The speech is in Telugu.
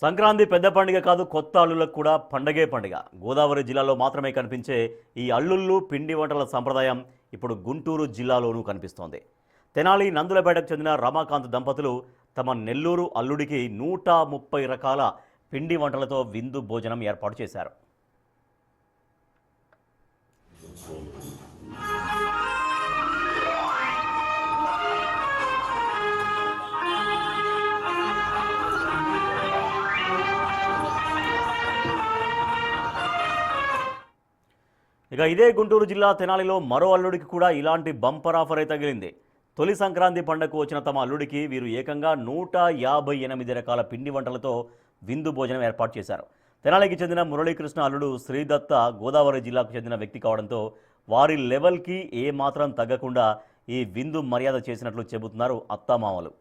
సంక్రాంతి పెద్ద పండుగ కాదు, కొత్త అల్లులకు కూడా పండగే పండుగ. గోదావరి జిల్లాలో మాత్రమే కనిపించే ఈ అల్లుళ్ళు పిండి వంటల సంప్రదాయం ఇప్పుడు గుంటూరు జిల్లాలోనూ కనిపిస్తోంది. తెనాలి నందులపేటకు చెందిన రమాకాంత్ దంపతులు తమ నెల్లూరు అల్లుడికి 130 రకాల పిండి వంటలతో విందు భోజనం ఏర్పాటు చేశారు. ఇక ఇదే గుంటూరు జిల్లా తెనాలిలో మరో అల్లుడికి కూడా ఇలాంటి బంపర్ ఆఫర్ అయితే తగిలింది. తొలి సంక్రాంతి పండుగకు వచ్చిన తమ అల్లుడికి వీరు ఏకంగా 158 రకాల పిండి వంటలతో విందు భోజనం ఏర్పాటు చేశారు. తెనాలికి చెందిన మురళీకృష్ణ అల్లుడు శ్రీదత్త గోదావరి జిల్లాకు చెందిన వ్యక్తి కావడంతో వారి లెవెల్కి ఏమాత్రం తగ్గకుండా ఈ విందు మర్యాద చేసినట్లు చెబుతున్నారు అత్తామామలు.